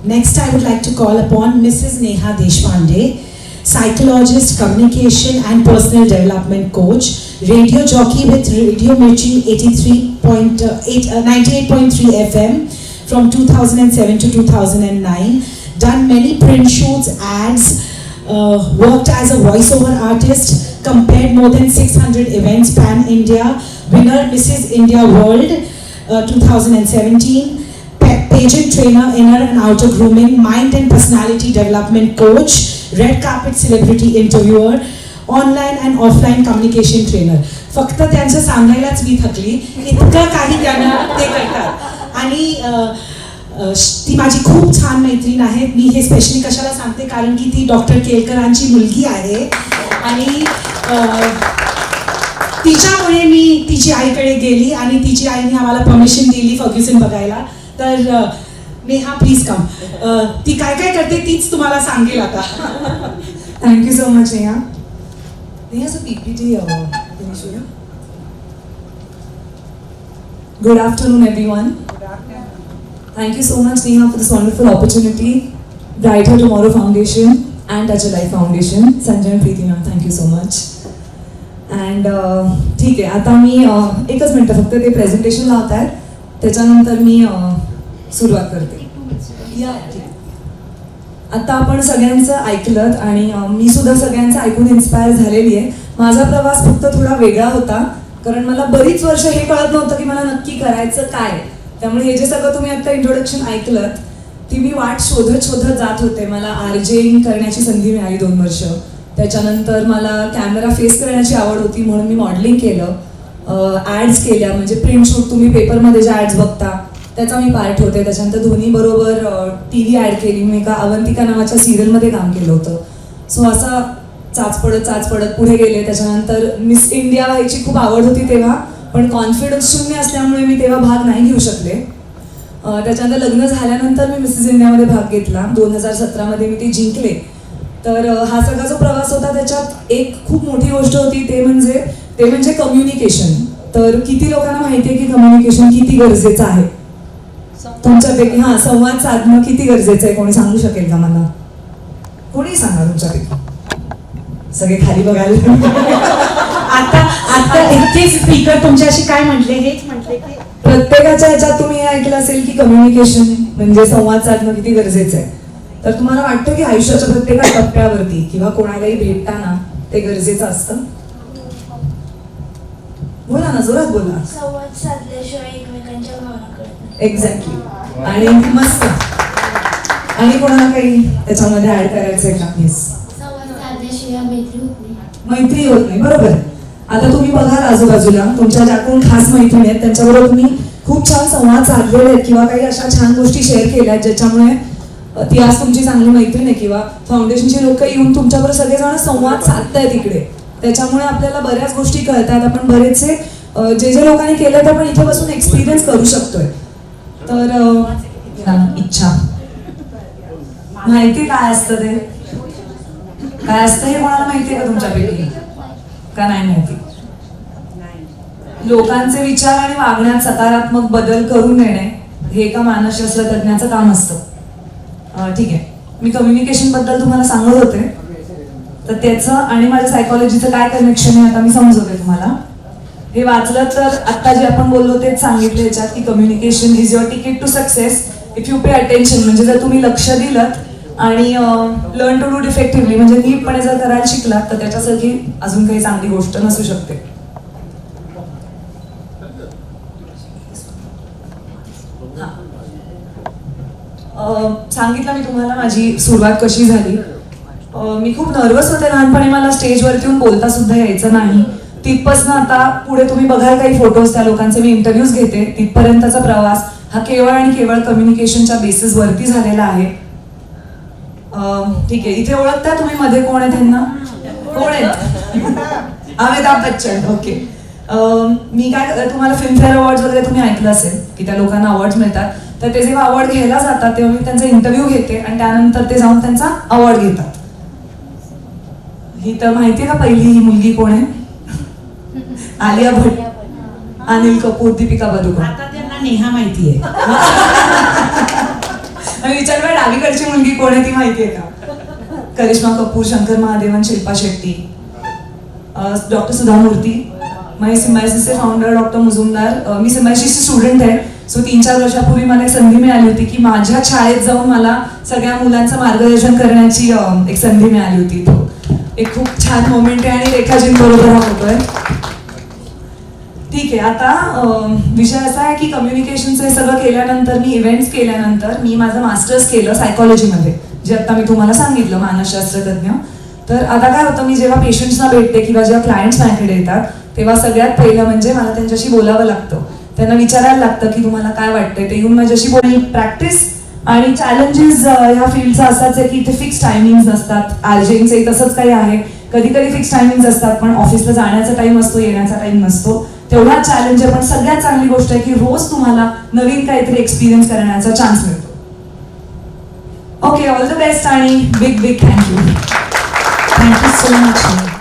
Next, I would like to call upon Mrs. Neha Deshpande, psychologist, communication and personal development coach, radio jockey with Radio Mirchi 98.3 FM from 2007 to 2009, done many print shoots, ads, worked as a voiceover artist, compared more than 600 events pan-India, winner Mrs. India World 2017, pageant trainer, inner and outer grooming, mind and personality development coach, red carpet celebrity interviewer, online and offline communication trainer. फक्त त्यांचं सांगायलाच मी थकली, इतकं काही त्यांना ते करतात. आणि ती माझी खूप छान मैत्रीण आहे. मी हे स्पेशली कशाला सांगते, कारण की ती डॉक्टर केळकरांची मुलगी आहे आणि तिच्यामुळे मी तिची आईकडे गेली आणि तिची आईने आम्हाला परमिशन दिली फर्ग्युसन बघायला. तर नेहा प्लीज कम. ती काय काय करते तीच तुम्हाला सांगेल आता. Thank you so much Neha. नेहाचं PPT Good afternoon everyone. Thank you so much Neha for this wonderful opportunity. Brighter Tomorrow Foundation and Touch a Life Foundation. Sanjay and Preeti ma'am, thank you so much. And ठीक आहे, आता मी एकच मिनटं फक्त ते presentation लावत आहेत, त्याच्यानंतर मी सुरुवात करते. आता आपण सगळ्यांचं ऐकलं आणि मी सुद्धा सगळ्यांचं ऐकून इन्स्पायर झालेली आहे. माझा प्रवास फक्त थोडा वेगळा होता, कारण मला बरीच वर्ष हे कळत नव्हतं की मला नक्की करायचं काय. त्यामुळे हे जे सगळं तुम्ही आता इंट्रोडक्शन ऐकलं ती मी वाट शोधत जात होते. मला RJing करण्याची संधी मिळाली 2 वर्ष. त्याच्यानंतर मला कॅमेरा फेस करण्याची आवड होती म्हणून मी मॉडेलिंग केलं, ॲड्स केल्या, म्हणजे प्रिंट शूट तुम्ही पेपरमध्ये ज्या ॲड्स बघता त्याचा मी पार्ट होते. त्याच्यानंतर धोनी बरोबर TV ॲड केली. मी एका अवंतिका नावाच्या सिरियलमध्ये काम केलं होतं. सो असा चाच पडत पुढे गेले. त्याच्यानंतर मिस इंडिया व्हायची खूप आवड होती तेव्हा, पण कॉन्फिडन्स शून्य असल्यामुळे मी तेव्हा भाग नाही घेऊ शकले. त्याच्यानंतर लग्न झाल्यानंतर मी मिसेस इंडियामध्ये भाग घेतला. 2017मध्ये मी ते जिंकले. तर हा सगळा जो प्रवास होता त्याच्यात एक खूप मोठी गोष्ट होती, ते म्हणजे कम्युनिकेशन. तर किती लोकांना माहिती आहे की कम्युनिकेशन किती गरजेचं आहे तुमच्यापैकी? संवाद साधणं किती गरजेचं आहे, कोणी सांगू शकेल का मला? कोणी सांगा तुमच्यापैकी? सगळे खाली बघायला. आता इतके स्पीकर तुमच्याशी काय म्हटले? हेच म्हटले की प्रत्येकाच्या ह्याच्यात तुम्ही हे ऐकलं असेल की कम्युनिकेशन म्हणजे संवाद साधणं किती गरजेचं आहे. तर तुम्हाला वाटतं की आयुष्याच्या प्रत्येक टप्प्यावरती किंवा कोणालाही भेटताना ते गरजेचं असतं? बोला ना, जोरात बोला. संवाद साधल्याशिवाय एकमेकांच्या भावना कळत नाही. एक्झॅक्टली. आणि मस्त. आणि कोणाला काही त्याच्यामध्ये ऍड करायचंय का? प्लीज. संवाद साधल्याशिवाय मैत्री होत नाही. मैत्री होत नाही, बरोबर. आता तुम्ही बघाल आजूबाजूला तुमच्या ज्या कोण खास मैत्रिणी आहेत त्यांच्याबरोबर तुम्ही खूप छान संवाद साधलेले आहेत किंवा काही अशा छान गोष्टी शेअर केल्या आहेत ज्याच्यामुळे ती आज तुमची चांगली मैत्रीण आहे, किंवा फाउंडेशनची लोक येऊन तुमच्याबरोबर सगळेजण संवाद साधतायत इकडे. त्याच्यामुळे आपल्याला बऱ्याच गोष्टी कळतात. आपण बरेचसे जे लोकांनी केलं ते आपण इथे बसून एक्सपिरियन्स करू शकतोय. तर इच्छा माहिती काय असतं, ते काय असतं हे कोणाला माहिती आहे का तुमच्यापैकी? का नाही माहिती? लोकांचे विचार आणि वागण्यात सकारात्मक बदल करून देणे हे एका मानसशास्त्र तज्ञाचं काम असतं. ठीक आहे, मी कम्युनिकेशन बद्दल तुम्हाला सांगत होते, तर त्याचं आणि माझ्या सायकोलॉजीचं काय कनेक्शन आहे आता मी समजवते तुम्हाला. हे वाचलं तर आत्ता जे आपण बोललो तेच सांगितलं याच्यात की communication is your ticket to success if you pay attention. म्हणजे जर तुम्ही लक्ष दिलं आणि लर्न टू डू इफेक्टिव्हली म्हणजे नीटपणे जर करायला शिकलात तर त्याच्यासारखी अजून काही चांगली गोष्ट नसू शकते. सांगितलं मी तुम्हाला माझी सुरुवात कशी झाली. मी खूप नर्वस होते लहानपणी, मला स्टेजवरती येऊन बोलता सुद्धा यायचं नाही. तिथपासून आता पुढे तुम्ही बघाल काही फोटोज त्या लोकांचे मी इंटरव्ह्यूज घेते, तिथपर्यंतचा प्रवास हा केवळ आणि केवळ कम्युनिकेशनच्या बेसिसवरती झालेला आहे. ठीक आहे, इथे ओळखता तुम्ही मध्ये कोण आहे त्यांना? कोण आहेत? अमिताभ बच्चन. ओके. मी काय तुम्हाला फिल्मफेअर अवॉर्ड्स वगैरे तुम्ही ऐकलं असेल की त्या लोकांना अवॉर्ड्स मिळतात, तर ते जेव्हा अवॉर्ड घ्यायला जातात तेव्हा मी त्यांचा इंटरव्ह्यू घेते आणि त्यानंतर ते जाऊन त्यांचा अवॉर्ड घेतात. ही तर माहितीये का पहिली ही मुलगी कोण आहे? आलिया भट्ट, अनिल कपूर, दीपिका पदुकोण. आता त्यांना नेहा माहिती आहे. मी विचारलं डावीकडची मुलगी कोण आहे ती माहिती आहे का? करिश्मा कपूर, शंकर महादेवन, शिल्पा शेट्टी, डॉक्टर सुधा मूर्ती, सिम्बायसिसचे फाउंडर डॉक्टर मुजुमदार. मी सिम्बायसिसची स्टुडंट आहे. सो 3-4 वर्षापूर्वी मला एक संधी मिळाली होती की माझ्या शाळेत जाऊन मला सगळ्या मुलांचं मार्गदर्शन करण्याची एक संधी मिळाली होती. तो एक खूप छान मोमेंट आहे आणि रेखाजींबरोबर हा होतोय. ठीक आहे, आता विषय असा आहे की कम्युनिकेशनचं हे सगळं केल्यानंतर, मी इव्हेंट्स केल्यानंतर मी माझं मास्टर्स केलं सायकॉलॉजीमध्ये, जे आता मी तुम्हाला सांगितलं, मानसशास्त्रज्ञ. तर आता काय होतं, मी जेव्हा पेशंट्सना भेटते किंवा जेव्हा क्लायंट्स माझ्याकडे येतात तेव्हा सगळ्यात पहिलं म्हणजे मला त्यांच्याशी बोलावं लागतं. त्यांना विचारायला लागतं की तुम्हाला काय वाटतंय. ते येऊन माझ्याशी बोलणी, प्रॅक्टिस आणि चॅलेंजेस ह्या फील्डचा असाच आहे की इथे फिक्स टायमिंग्स नसतात. आरजेंचे तसंच काही आहे, कधी कधी फिक्स टायमिंग्स असतात पण ऑफिसला जाण्याचा टाइम असतो, येण्याचा टाइम नसतो. तेवढाच चॅलेंज आहे, पण सगळ्यात चांगली गोष्ट आहे की रोज तुम्हाला नवीन काहीतरी एक्सपिरियन्स करण्याचा चान्स मिळतो. ओके, ऑल द बेस्ट आणि big big thank you. Thank you so much.